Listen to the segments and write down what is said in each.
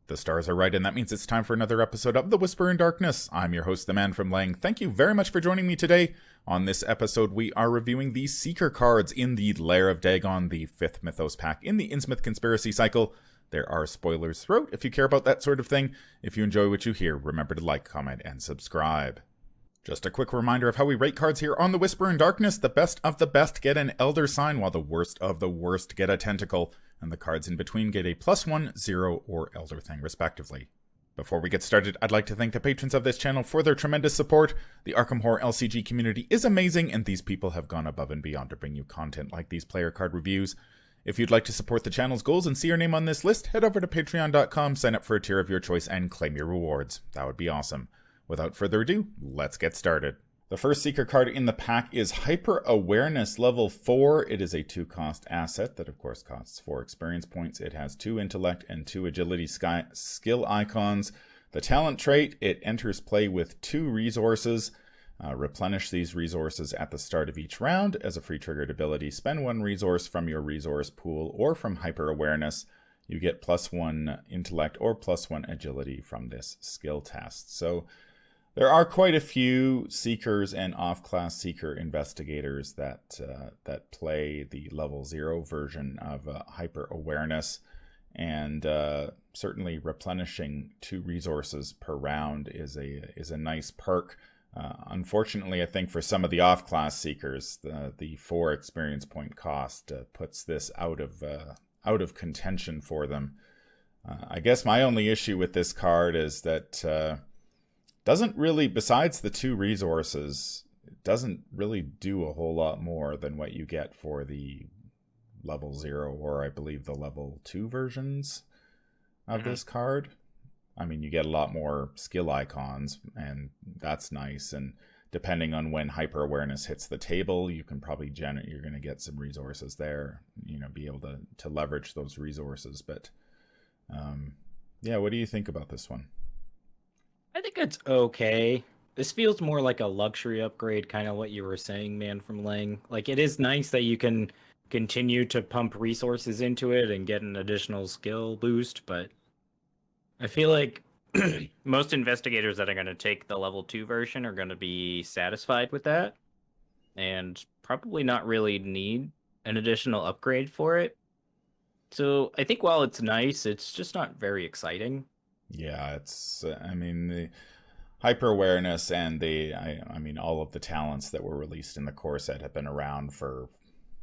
The stars are right, and that means it's time for another episode of The Whisper in Darkness. I'm your host, the Man from Lang. Thank you very much for joining me today. On this episode, we are reviewing the Seeker cards in the Lair of Dagon, the 5th Mythos pack in the Innsmouth Conspiracy Cycle. There are spoilers throughout if you care about that sort of thing. If you enjoy what you hear, remember to like, comment, and subscribe. Just a quick reminder of how we rate cards here on The Whisper in Darkness. The best of the best get an Elder Sign, while the worst of the worst get a Tentacle, and the cards in between get a +1, 0, or Elder Thing, respectively. Before we get started, I'd like to thank the patrons of this channel for their tremendous support. The Arkham Horror LCG community is amazing, and these people have gone above and beyond to bring you content like these player card reviews. If you'd like to support the channel's goals and see your name on this list, head over to patreon.com, sign up for a tier of your choice, and claim your rewards. That would be awesome. Without further ado, let's get started. The first Seeker card in the pack is Hyper Awareness level 4. It is a 2-cost asset that of course costs 4 experience points. It has 2 intellect and 2 agility skill icons. The talent trait, it enters play with 2 resources. Replenish these resources at the start of each round. As a free triggered ability, spend 1 resource from your resource pool or from Hyper Awareness. You get +1 intellect or +1 agility from this skill test. So there are quite a few Seekers and off-class Seeker investigators that play the level 0 version of Hyper Awareness, and certainly replenishing 2 resources per round is a nice perk. Unfortunately, I think for some of the off-class Seekers, the 4 experience point cost puts this out of contention for them. I guess my only issue with this card is that doesn't really, besides the 2 resources, it doesn't really do a whole lot more than what you get for the level 0 or I believe the level 2 versions of this card. I mean, you get a lot more skill icons, and that's nice. And depending on when Hyper Awareness hits the table, you can probably you're going to get some resources there, be able to leverage those resources. But yeah, what do you think about this one? I think it's okay. This feels more like a luxury upgrade, kind of what you were saying, Man from Lang. Like, it is nice that you can continue to pump resources into it and get an additional skill boost, but I feel like most investigators that are going to take the level 2 version are going to be satisfied with that and probably not really need an additional upgrade for it. So I think while it's nice, it's just not very exciting. Yeah, it's, the Hyper Awareness and all of the talents that were released in the core set have been around for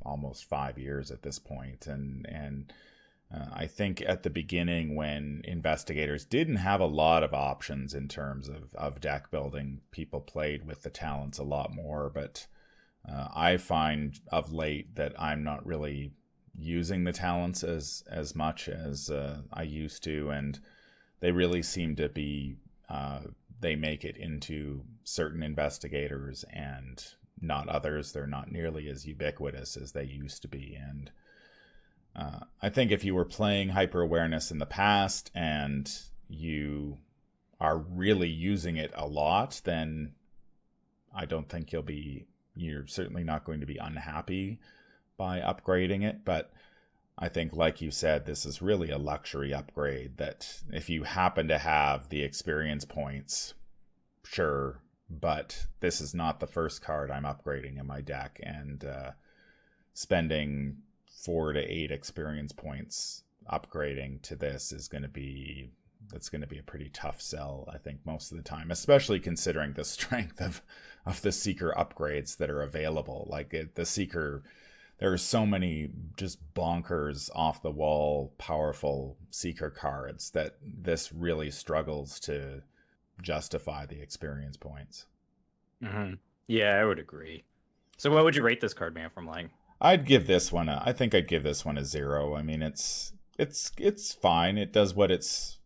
almost 5 years at this point. And I think at the beginning, when investigators didn't have a lot of options in terms of deck building, people played with the talents a lot more. But I find of late that I'm not really using the talents as much as I used to, and they really seem to be, they make it into certain investigators and not others. They're not nearly as ubiquitous as they used to be. And I think if you were playing Hyper Awareness in the past and you are really using it a lot, then I don't think you're certainly not going to be unhappy by upgrading it. But I think, like you said, this is really a luxury upgrade that if you happen to have the experience points, sure, but this is not the first card I'm upgrading in my deck, and spending 4 to 8 experience points upgrading to this is going to be a pretty tough sell, I think, most of the time, especially considering the strength of the Seeker upgrades that are available. Like the Seeker, there are so many just bonkers, off-the-wall, powerful Seeker cards that this really struggles to justify the experience points. Mm-hmm. Yeah, I would agree. So what would you rate this card, Man from Lang? I'd give this one I think I'd give this one a 0. I mean, it's fine. It does what it's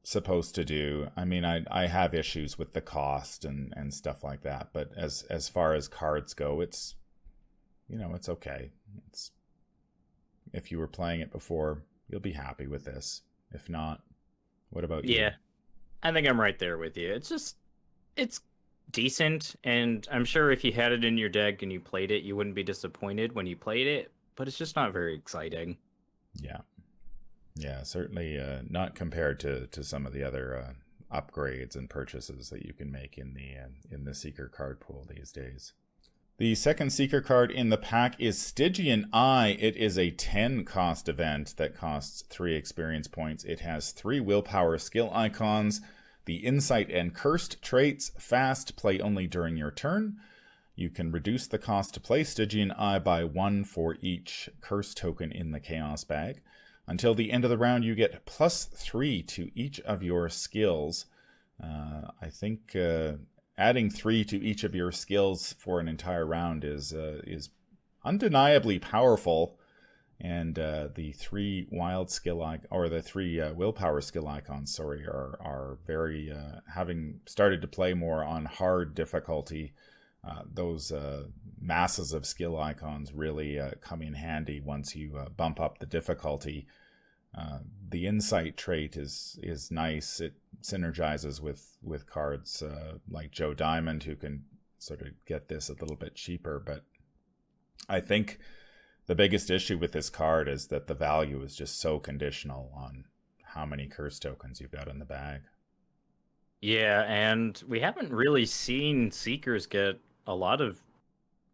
supposed to do. I mean, I have issues with the cost and stuff like that, but as far as cards go, it's okay. If you were playing it before, you'll be happy with this. If not, what about you? Yeah, I think I'm right there with you. It's decent, and I'm sure if you had it in your deck and you played it, you wouldn't be disappointed when you played it, but it's just not very exciting. Yeah. Yeah, certainly not compared to some of the other upgrades and purchases that you can make in the Seeker card pool these days. The second Seeker card in the pack is Stygian Eye. It is a 10 cost event that costs 3 experience points. It has 3 willpower skill icons, the Insight and Cursed traits, fast, play only during your turn. You can reduce the cost to play Stygian Eye by 1 for each curse token in the Chaos bag. Until the end of the round, you get +3 to each of your skills. I think adding 3 to each of your skills for an entire round is undeniably powerful. And the 3 wild skill or the 3 willpower skill icons, are very having started to play more on hard difficulty. Those masses of skill icons really come in handy once you bump up the difficulty. The Insight trait is nice. It synergizes with cards like Joe Diamond, who can sort of get this a little bit cheaper. But I think the biggest issue with this card is that the value is just so conditional on how many curse tokens you've got in the bag. Yeah, and we haven't really seen Seekers get a lot of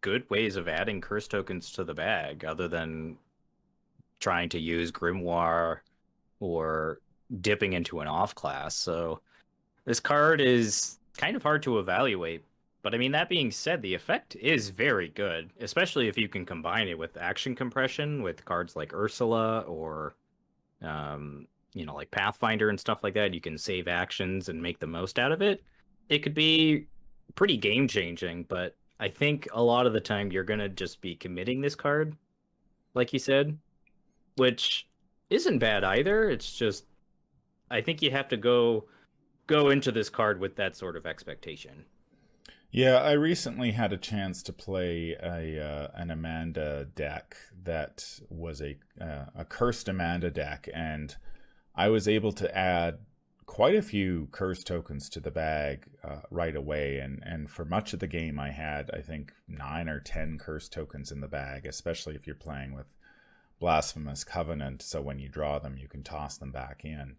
good ways of adding curse tokens to the bag, other than trying to use Grimoire or dipping into an off class. So this card is kind of hard to evaluate. But I mean, that being said, the effect is very good, especially if you can combine it with action compression with cards like Ursula or, like Pathfinder and stuff like that. You can save actions and make the most out of it. It could be pretty game changing, but I think a lot of the time you're going to just be committing this card, like you said, which isn't bad either. It's just, I think you have to go into this card with that sort of expectation. Yeah, I recently had a chance to play an Amanda deck that was a cursed Amanda deck, and I was able to add quite a few curse tokens to the bag right away. And for much of the game, I had, I think, 9 or 10 curse tokens in the bag, especially if you're playing with Blasphemous Covenant. So when you draw them, you can toss them back in.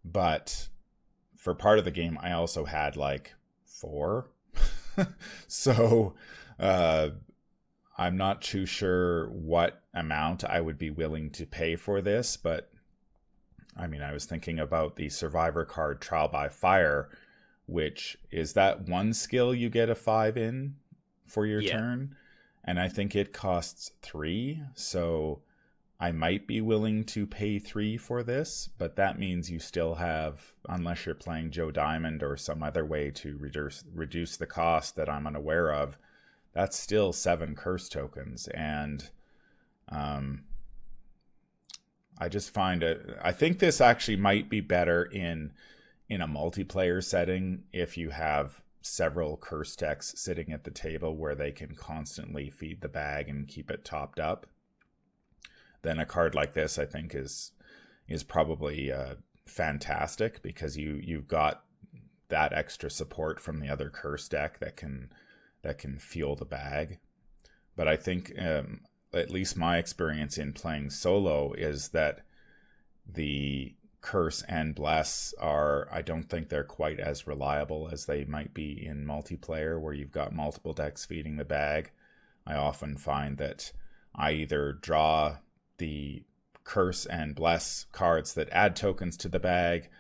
But for part of the game, I also had like 4. So I'm not too sure what amount I would be willing to pay for this, but I mean, I was thinking about the Survivor card, Trial by Fire, which is that one skill you get a 5 in for your turn, and I think it costs 3, so I might be willing to pay 3 for this, but that means you still have, unless you're playing Joe Diamond or some other way to reduce the cost that I'm unaware of, that's still 7 curse tokens, and I just find I think this actually might be better in a multiplayer setting if you have several curse decks sitting at the table where they can constantly feed the bag and keep it topped up. Then a card like this, I think, is probably fantastic, because you've got that extra support from the other curse deck that can fuel the bag. But I think at least my experience in playing solo is that the curse and bless I don't think they're quite as reliable as they might be in multiplayer, where you've got multiple decks feeding the bag. I often find that I either draw the curse and bless cards that add tokens to the bag,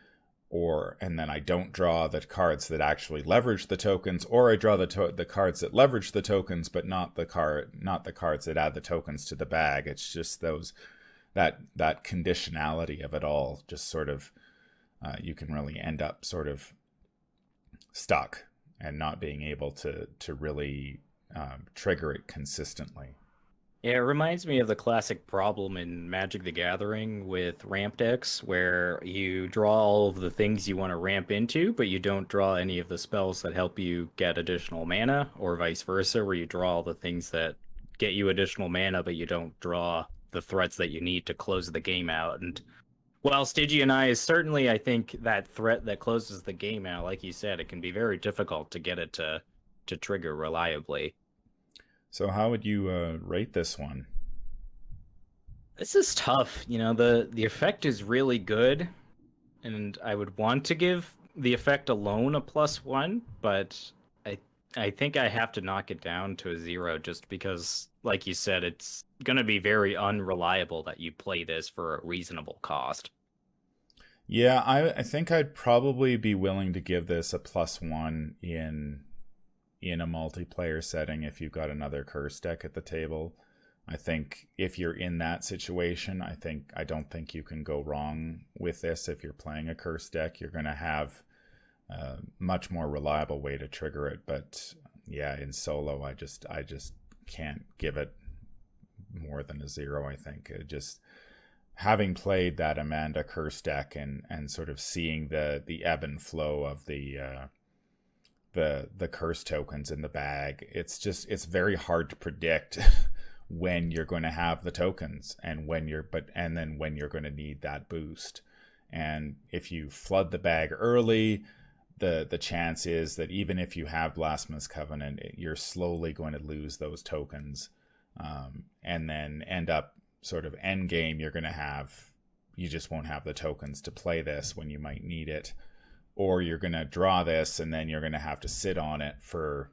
and then I don't draw the cards that actually leverage the tokens, or I draw the cards that leverage the tokens, but not the cards that add the tokens to the bag. It's just that conditionality of it all, just sort of you can really end up sort of stuck and not being able to really trigger it consistently. Yeah, it reminds me of the classic problem in Magic the Gathering with ramp decks, where you draw all of the things you want to ramp into, but you don't draw any of the spells that help you get additional mana, or vice versa, where you draw all the things that get you additional mana, but you don't draw the threats that you need to close the game out. And while Stygian Eye is certainly, I think, that threat that closes the game out, like you said, it can be very difficult to get it to trigger reliably. So how would you rate this one? This is tough. The effect is really good, and I would want to give the effect alone a +1, but I I think I have to knock it down to a 0 just because, like you said, it's gonna be very unreliable that you play this for a reasonable cost. Yeah, I think I'd probably be willing to give this a +1 in a multiplayer setting if you've got another curse deck at the table. I think if you're in that situation, I don't think you can go wrong with this. If you're playing a curse deck, you're going to have a much more reliable way to trigger it. But yeah, in solo, I just can't give it more than a 0. I think it just having played that Amanda curse deck and sort of seeing the ebb and flow of the curse tokens in the bag, it's very hard to predict when you're going to have the tokens and then when you're going to need that boost. And if you flood the bag early, the chance is that even if you have Blasphemous Covenant, you're slowly going to lose those tokens, and then end up sort of end game. You just won't have the tokens to play this when you might need it, or you're going to draw this and then you're going to have to sit on it for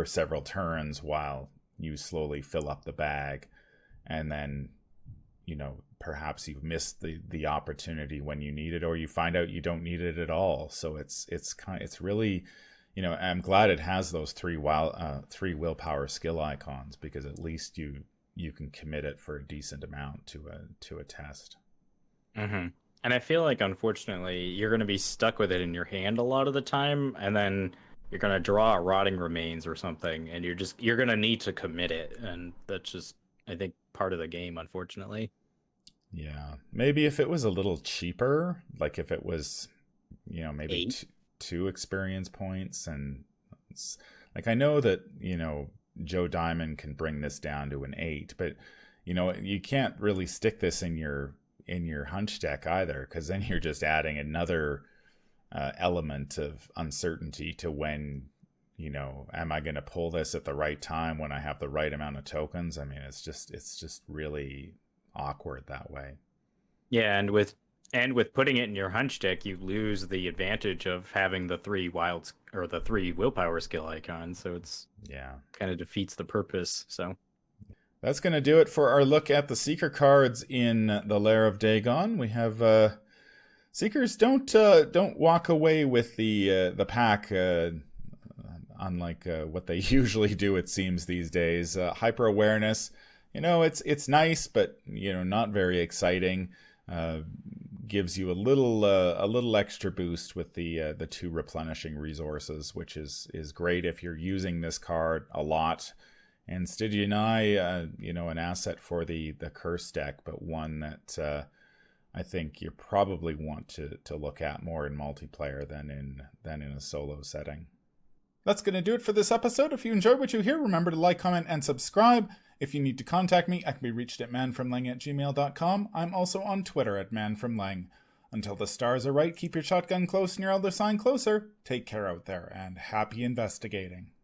several turns while you slowly fill up the bag, and then perhaps you've missed the opportunity when you need it, or you find out you don't need it at all. So it's really, I'm glad it has those three willpower skill icons, because at least you can commit it for a decent amount to a test. Mm-hmm. And I feel like, unfortunately, you're going to be stuck with it in your hand a lot of the time, and then you're going to draw a Rotting Remains or something, and you're going to need to commit it, and that's just, I think, part of the game, unfortunately. Yeah, maybe if it was a little cheaper, like if it was, maybe 8? two experience points, and like I know that Joe Diamond can bring this down to an 8, but you can't really stick this in your hunch deck either, because then you're just adding another element of uncertainty to when, am I going to pull this at the right time when I have the right amount of tokens? I mean, it's just really awkward that way. Yeah, and with putting it in your hunch deck, you lose the advantage of having the the 3 willpower skill icons, so it's Yeah. kind of defeats the purpose. So That's going to do it for our look at the Seeker cards in the Lair of Dagon. We have Seekers don't walk away with the pack, unlike what they usually do, it seems, these days. Hyper awareness, it's nice, but not very exciting. Gives you a little extra boost with the 2 replenishing resources, which is great if you're using this card a lot. And Stygian Eye, an asset for the curse deck, but one that I think you probably want to look at more in multiplayer than in a solo setting. That's going to do it for this episode. If you enjoyed what you hear, remember to like, comment, and subscribe. If you need to contact me, I can be reached at manfromlang@gmail.com. I'm also on Twitter at manfromlang. Until the stars are right, keep your shotgun close and your elder sign closer. Take care out there, and happy investigating.